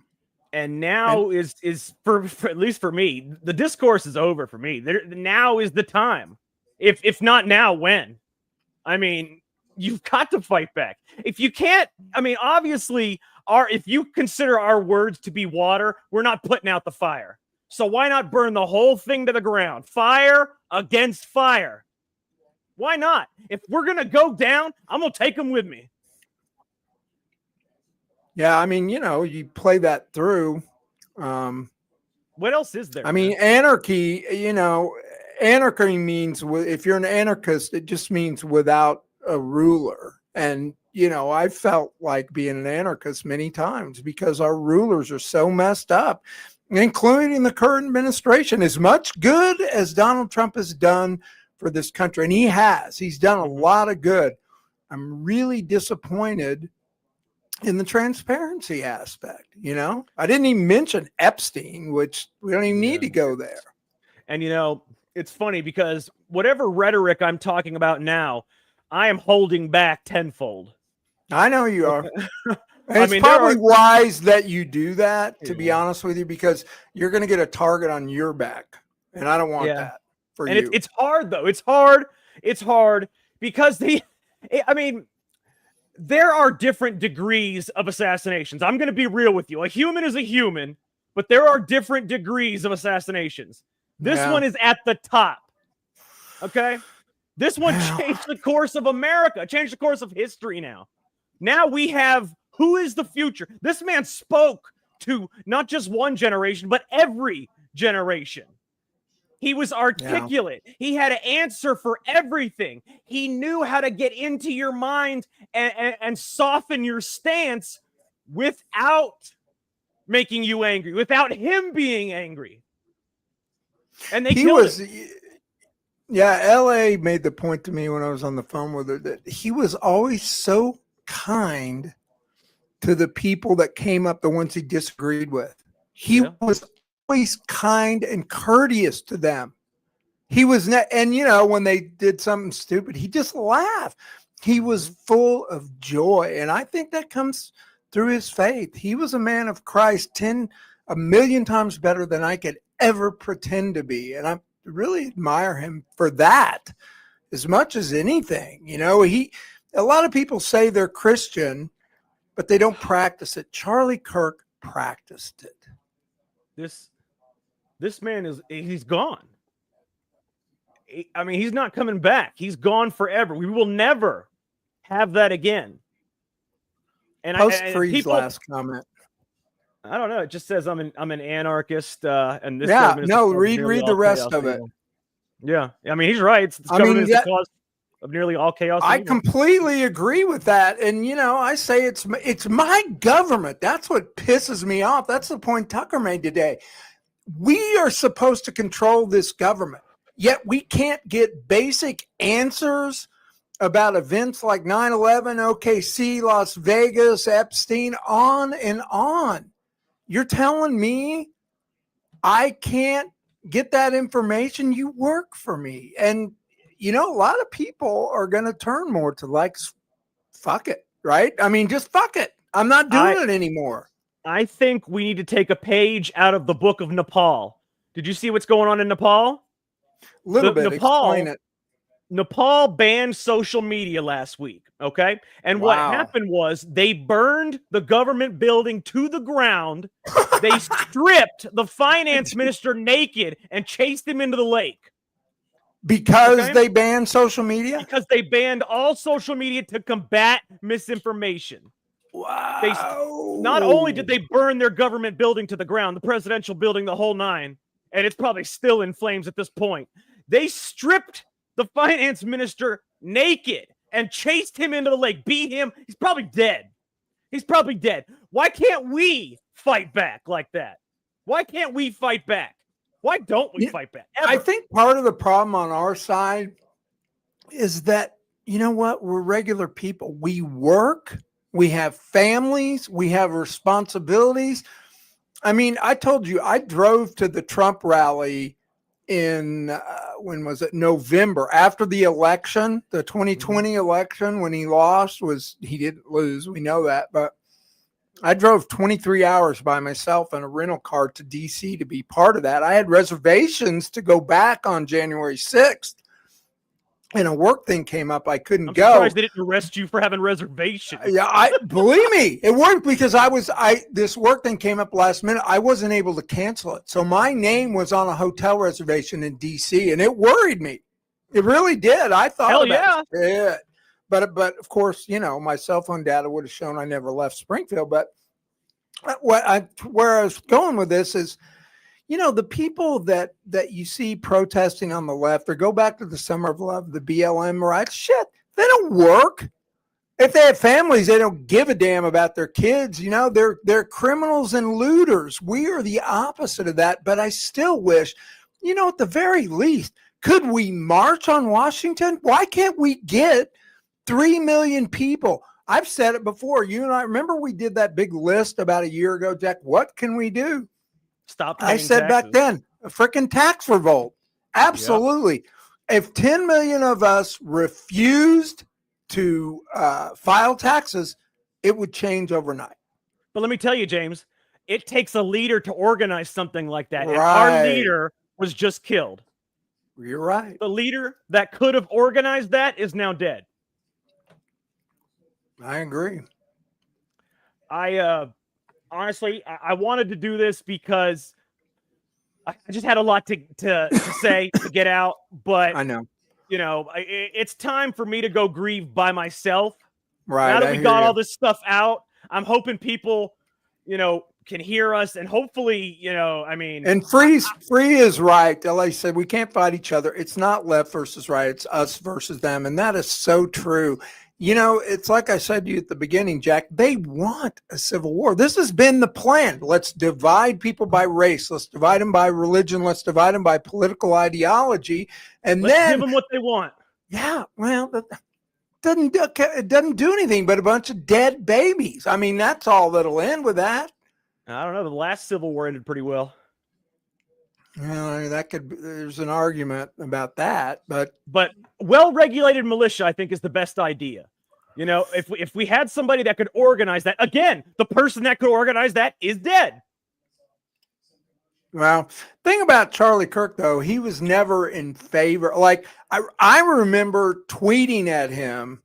And now is for at least for me, the discourse is over for me. Now is the time. If not now, when? I mean, you've got to fight back. If you can't, obviously, if you consider our words to be water, we're not putting out the fire. So why not burn the whole thing to the ground? Fire against fire. Why not? If we're gonna go down, I'm gonna take them with me. Yeah, I mean, you play that through. What else is there? I mean, anarchy, anarchy means if you're an anarchist, it just means without a ruler. And, I felt like being an anarchist many times because our rulers are so messed up, including the current administration. As much good as Donald Trump has done for this country, and he's done a lot of good. I'm really disappointed in the transparency aspect. I didn't even mention Epstein, which we don't even need to go there. And it's funny because whatever rhetoric I'm talking about now, I am holding back tenfold. I know you are. And it's probably wise that you do that, to be honest with you, because you're going to get a target on your back, and I don't want that for you. It's hard though. It's hard because there are different degrees of assassinations. I'm going to be real with you. A human is a human, but there are different degrees of assassinations. This one is at the top. Okay? This one changed the course of America, changed the course of history now. Now we have who is the future. This man spoke to not just one generation, but every generation. He was articulate. Yeah. He had an answer for everything. He knew how to get into your mind and soften your stance without making you angry, without him being angry. And they killed him. Yeah, L.A. made the point to me when I was on the phone with her that he was always so kind to the people that came up, the ones he disagreed with. He was always kind and courteous to them. He was and when they did something stupid, he just laughed. He was full of joy, and I think that comes through his faith. He was a man of Christ, a million times better than I could ever pretend to be, and I really admire him for that as much as anything. A lot of people say they're Christian, but they don't practice it. Charlie Kirk practiced it. This man he's gone. He's not coming back. He's gone forever. We will never have that again. And Post-freeze last comment. I don't know. It just says I'm an anarchist. And this read the rest of it. Yeah, he's right. It's the cause of nearly all chaos. I completely agree with that. And I say it's my government. That's what pisses me off. That's the point Tucker made today. We are supposed to control this government, yet we can't get basic answers about events like 9/11, OKC, Las Vegas, Epstein, on and on. You're telling me I can't get that information? You work for me. And, a lot of people are going to turn more to fuck it, right? Just fuck it. I'm not doing it anymore. I think we need to take a page out of the book of Nepal. Did you see what's going on in Nepal? Explain it. Nepal banned social media last week, okay? And what happened was they burned the government building to the ground. They stripped the finance minister naked and chased him into the lake. Because they banned social media? Because they banned all social media to combat misinformation. Wow. Not only did they burn their government building to the ground, the presidential building, the whole nine, and it's probably still in flames at this point, they stripped the finance minister naked and chased him into the lake, beat him. He's probably dead. Why can't we fight back like that? Why can't we fight back? Why don't we fight back? Ever? I think part of the problem on our side is that, we're regular people. We work, we have families, we have responsibilities. I told you, I drove to the Trump rally in, when was it? November, after the election, the 2020 election, when he lost. He didn't lose. We know that, but I drove 23 hours by myself in a rental car to DC to be part of that. I had reservations to go back on January 6th, and a work thing came up. I couldn't go. I'm surprised they didn't arrest you for having reservations. Yeah, believe me, it worked because this work thing came up last minute. I wasn't able to cancel it. So my name was on a hotel reservation in DC, and it worried me. It really did. I thought about it. But of course, my cell phone data would have shown I never left Springfield. But where I was going with this is, the people that you see protesting on the left, or go back to the Summer of Love, the BLM riots, shit, they don't work. If they have families, they don't give a damn about their kids. They're criminals and looters. We are the opposite of that. But I still wish, at the very least, could we march on Washington? Why can't we get 3 million people? I've said it before. You and I remember we did that big list about a year ago, Jack. What can we do? Stop. I said back then, a freaking tax revolt. Absolutely. Yep. If 10 million of us refused to file taxes, it would change overnight. But let me tell you, James, it takes a leader to organize something like that. Right. And our leader was just killed. You're right. The leader that could have organized that is now dead. I agree. Honestly, I wanted to do this because I just had a lot to say, to get out. But I know. It's time for me to go grieve by myself. Right. Now that we got all this stuff out, I'm hoping people, can hear us, and hopefully, And Free is right. Like I said, we can't fight each other. It's not left versus right. It's us versus them. And that is so true. It's like I said to you at the beginning, Jack, they want a civil war. This has been the plan. Let's divide people by race. Let's divide them by religion. Let's divide them by political ideology. And let's give them what they want. Yeah. Well, it doesn't do anything but a bunch of dead babies. I mean, that's all that'll end with that. I don't know. The last Civil War ended pretty well. Well, there's an argument about that, but well-regulated militia, I think, is the best idea. If we had somebody that could organize that, again, the person that could organize that is dead. Well, thing about Charlie Kirk, though, he was never in favor. Like, I remember tweeting at him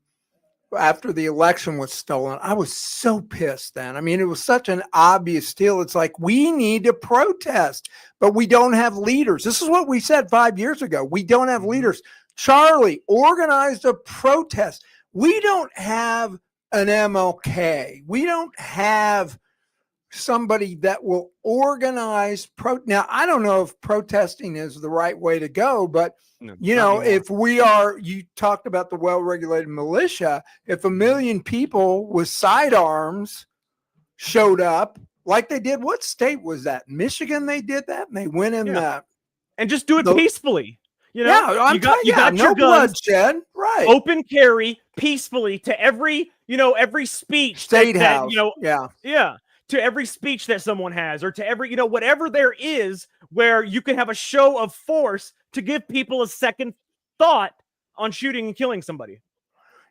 after the election was stolen. I was so pissed then. I mean, it was such an obvious steal. It's like, we need to protest, but we don't have leaders. This is what we said 5 years ago. We don't have leaders. Charlie organized a protest. We don't have an MLK. We don't have somebody that will organize. Now, I don't know if protesting is the right way to go, but if you talked about the well-regulated militia, if 1 million people with sidearms showed up like they did, what state was that? Michigan, they did that, and they went in and just do it peacefully. You got your no bloodshed, right? Open carry peacefully to every speech, state house, to every speech that someone has, or to every, whatever there is where you can have a show of force to give people a second thought on shooting and killing somebody.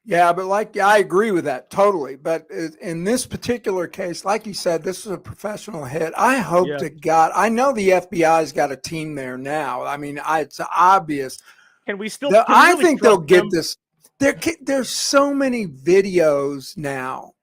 Yeah, but I agree with that totally. But in this particular case, like you said, this is a professional hit. I hope to God, I know the FBI's got a team there now. I mean, it's obvious. Can we still? I think they'll get this. There's so many videos now,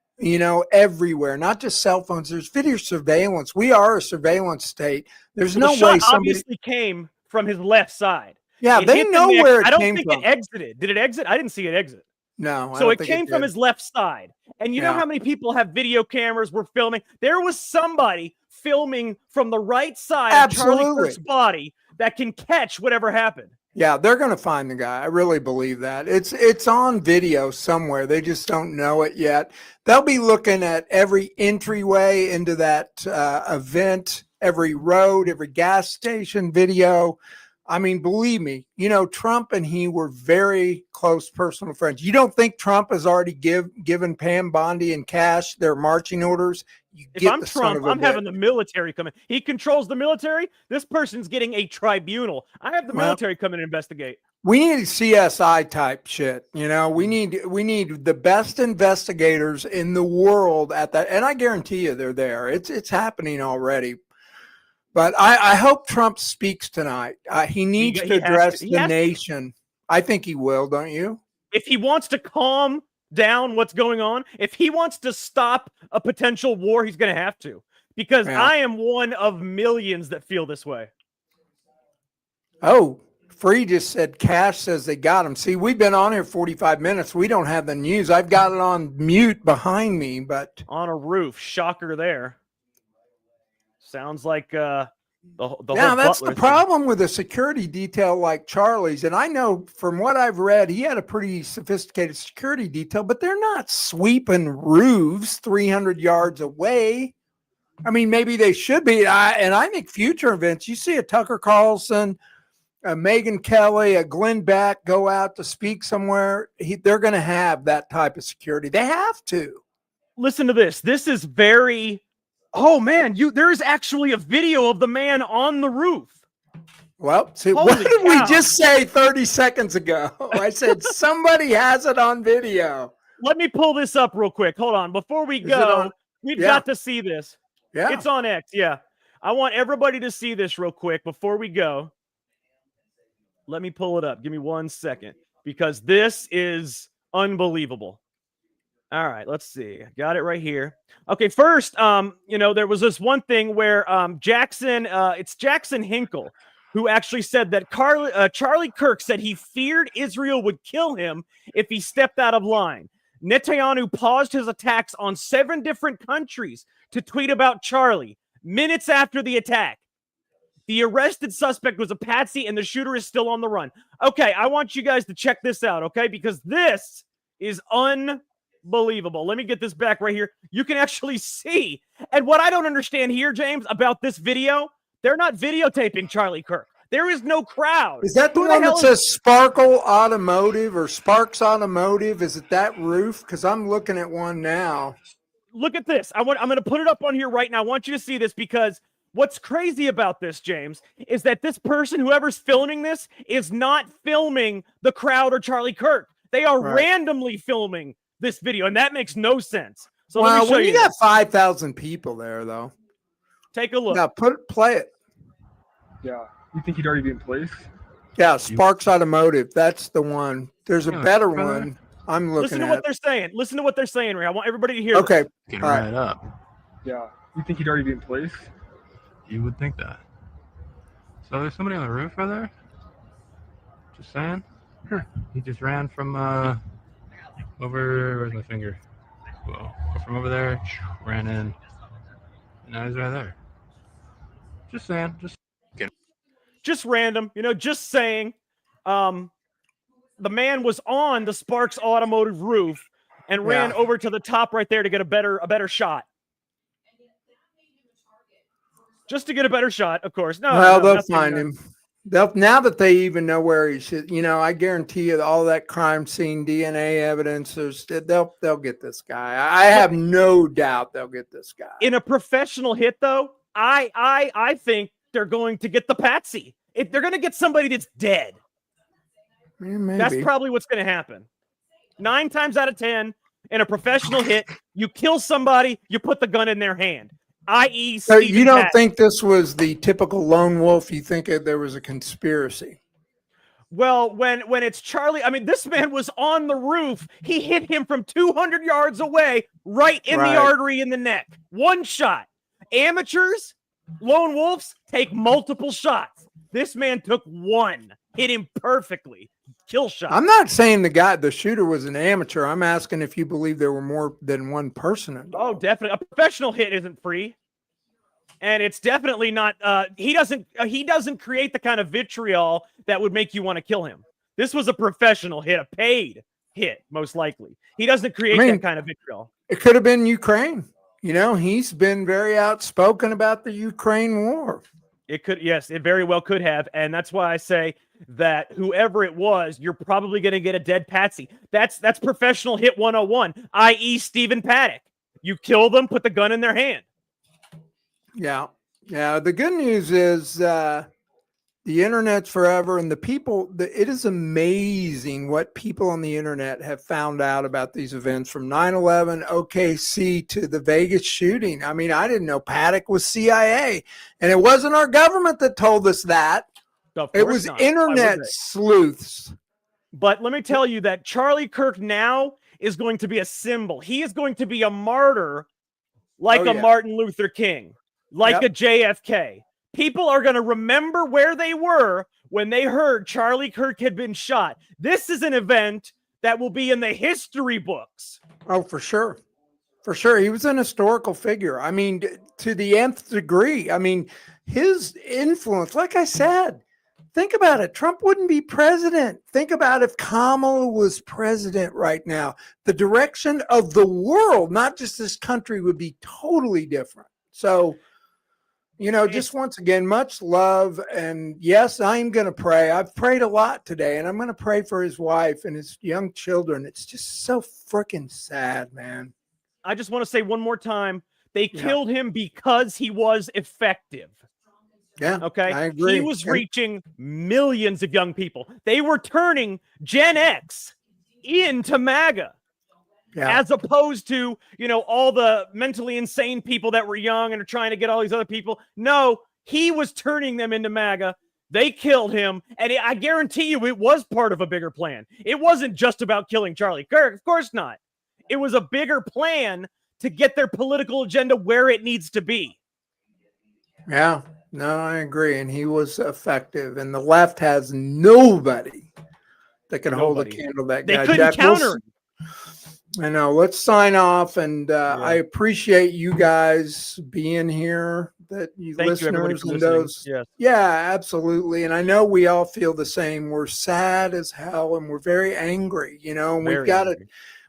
everywhere, not just cell phones. There's video surveillance. We are a surveillance state. There's no way somebody obviously came from his left side. Yeah, they know where it came from. I don't think it exited. Did it exit? I didn't see it exit. No. So it came from his left side. And you know how many people have video cameras, were filming? There was somebody filming from the right side of Charlie Kirk's body that can catch whatever happened. Yeah, they're going to find the guy. I really believe that. It's on video somewhere. They just don't know it yet. They'll be looking at every entryway into that event, every road, every gas station video. I mean, believe me, Trump and he were very close personal friends. You don't think Trump has already given Pam Bondi and Cash their marching orders? If I'm Trump, I'm having the military come in. He controls the military. This person's getting a tribunal. I have the military come in and investigate. We need CSI type shit. We need the best investigators in the world at that. And I guarantee you they're there. It's happening already. But I hope Trump speaks tonight. He needs to address the nation. I think he will, don't you? If he wants to calm down what's going on, if he wants to stop a potential war, he's going to have to. Because I am one of millions that feel this way. Oh, Free just said Cash says they got him. See, we've been on here 45 minutes. We don't have the news. I've got it on mute behind me, but On a roof. Shocker there. Sounds like the whole that's Butler the thing. problem with a security detail like Charlie's. And I know from what I've read, he had a pretty sophisticated security detail, but they're not sweeping roofs 300 yards away. I mean, maybe they should be. I think future events, you see a Tucker Carlson, a Megyn Kelly, a Glenn Beck go out to speak somewhere, they're going to have that type of security. They have to. Listen to this. This is very... Oh, man, there's actually a video of the man on the roof. Well, see, Holy what did we cow. just say 30 seconds ago? I said somebody has it on video. Let me pull this up real quick. Hold on. Before we Is it go, on- we've Yeah. got to see this. Yeah. It's on X, yeah. I want everybody to see this real quick before we go. Let me pull it up. Give me 1 second because this is unbelievable. All right, let's see. Got it right here. Okay, first, there was this one thing where it's Jackson Hinkle who actually said that Charlie Kirk said he feared Israel would kill him if he stepped out of line. Netanyahu paused his attacks on 7 different countries to tweet about Charlie minutes after the attack. The arrested suspect was a patsy and the shooter is still on the run. Okay, I want you guys to check this out, okay? Because this is unbelievable. Let me get this back right here. You can actually see. And what I don't understand here, James, about this video, they're not videotaping Charlie Kirk. There is no crowd. Is that the Who one hell that says Sparkle Automotive or Sparks Automotive? Is it that roof? Because I'm looking at one now. Look at this. I'm going to put it up on here right now. I want you to see this because what's crazy about this, James, is that this person, whoever's filming this, is not filming the crowd or Charlie Kirk. They are Right. randomly filming this video, and that makes no sense. So let Well, me show when you. you got 5,000 people there, though. Take a look. Now, play it. Yeah. You think he'd already be in place? Yeah, Sparks Automotive. That's the one. There's a Yeah, better brother. one I'm Listen looking to at. what they're saying. Listen to what they're saying, Ray. I want everybody to hear Okay. this. Get All right. right up. Yeah. You think he'd already be in place? You would think that. So there's somebody on the roof right there? Just saying. He just ran from over, where's my finger? Whoa. From over there, ran in. And now he's right there. Just saying. Just random, just saying. The man was on the Sparks Automotive roof and ran over to the top right there to get a better shot. Just to get a better shot, of course. Well, they'll nothing, find him. Now that they even know where he should, I guarantee you all that crime scene DNA evidence, they'll get this guy. I have no doubt they'll get this guy. In a professional hit, though, I think they're going to get the patsy. They're going to get somebody that's dead. Yeah, maybe. That's probably what's going to happen. 9 times out of 10, in a professional hit, you kill somebody, you put the gun in their hand. I.e., So Stephen you don't Patton. think this was the typical lone wolf? You think there was a conspiracy? Well, when it's Charlie, I mean, this man was on the roof. He hit him from 200 yards away, right in the artery in the neck. One shot. Amateurs, lone wolves, take multiple shots. This man took one, hit him perfectly. Kill shot. I'm not saying the shooter was an amateur. I'm asking if you believe there were more than one person involved. Oh, definitely. A professional hit isn't free. And it's definitely not he doesn't create the kind of vitriol that would make you want to kill him. This was a professional hit, a paid hit, most likely. He doesn't create that kind of vitriol. It could have been Ukraine. He's been very outspoken about the Ukraine war. It could, yes, it very well could have. And that's why I say that whoever it was, you're probably going to get a dead patsy. That's professional hit 101, i.e. Stephen Paddock. You kill them, put the gun in their hand. Yeah. Yeah. The good news is the internet's forever, and it is amazing what people on the internet have found out about these events from 9/11, OKC to the Vegas shooting. I mean, I didn't know Paddock was CIA, and it wasn't our government that told us that. It was internet sleuths. But let me tell you that Charlie Kirk now is going to be a symbol. He is going to be a martyr like a Martin Luther King, like a JFK. People are going to remember where they were when they heard Charlie Kirk had been shot. This is an event that will be in the history books. Oh, for sure. For sure. He was an historical figure. I mean, to the nth degree. I mean, his influence, like I said, think about it. Trump wouldn't be president. Think about if Kamala was president right now. The direction of the world, not just this country, would be totally different. So, you know, just once again, much love. And yes, I'm going to pray. I've prayed a lot today, and I'm going to pray for his wife and his young children. It's just so freaking sad, man. I just want to say one more time, they killed him because he was effective. Yeah. Okay. I agree. He was reaching millions of young people. They were turning Gen X into MAGA. Yeah. As opposed to, you know, all the mentally insane people that were young and are trying to get all these other people. No, he was turning them into MAGA. They killed him. And I guarantee you it was part of a bigger plan. It wasn't just about killing Charlie Kirk. Of course not. It was a bigger plan to get their political agenda where it needs to be. Yeah. No, I agree. And he was effective. And the left has nobody that can hold a candle that They guy. couldn't counter him. I know. Let's sign off. And I appreciate you guys being here, that you listeners and those. Yes. Yeah, absolutely. And I know we all feel the same. We're sad as hell and we're very angry, you know, and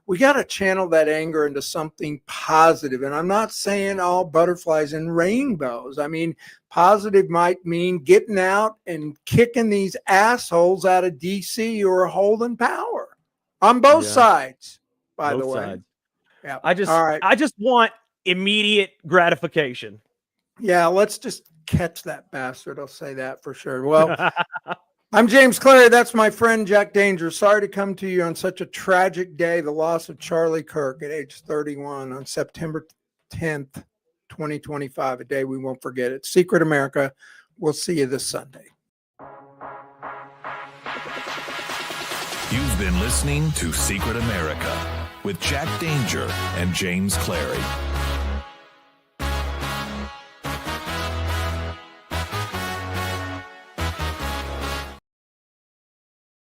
we got to channel that anger into something positive. And I'm not saying all butterflies and rainbows. I mean, positive might mean getting out and kicking these assholes out of DC who are holding power on both sides. By the way, yeah. I just want immediate gratification. Yeah, let's just catch that bastard. I'll say that for sure. Well, I'm James Clary. That's my friend Jack Danger. Sorry to come to you on such a tragic day, the loss of Charlie Kirk at age 31 on September 10th, 2025, a day we won't forget. It's Secret America. We'll see you this Sunday. You've been listening to Secret America with Jack Danger and James Clary.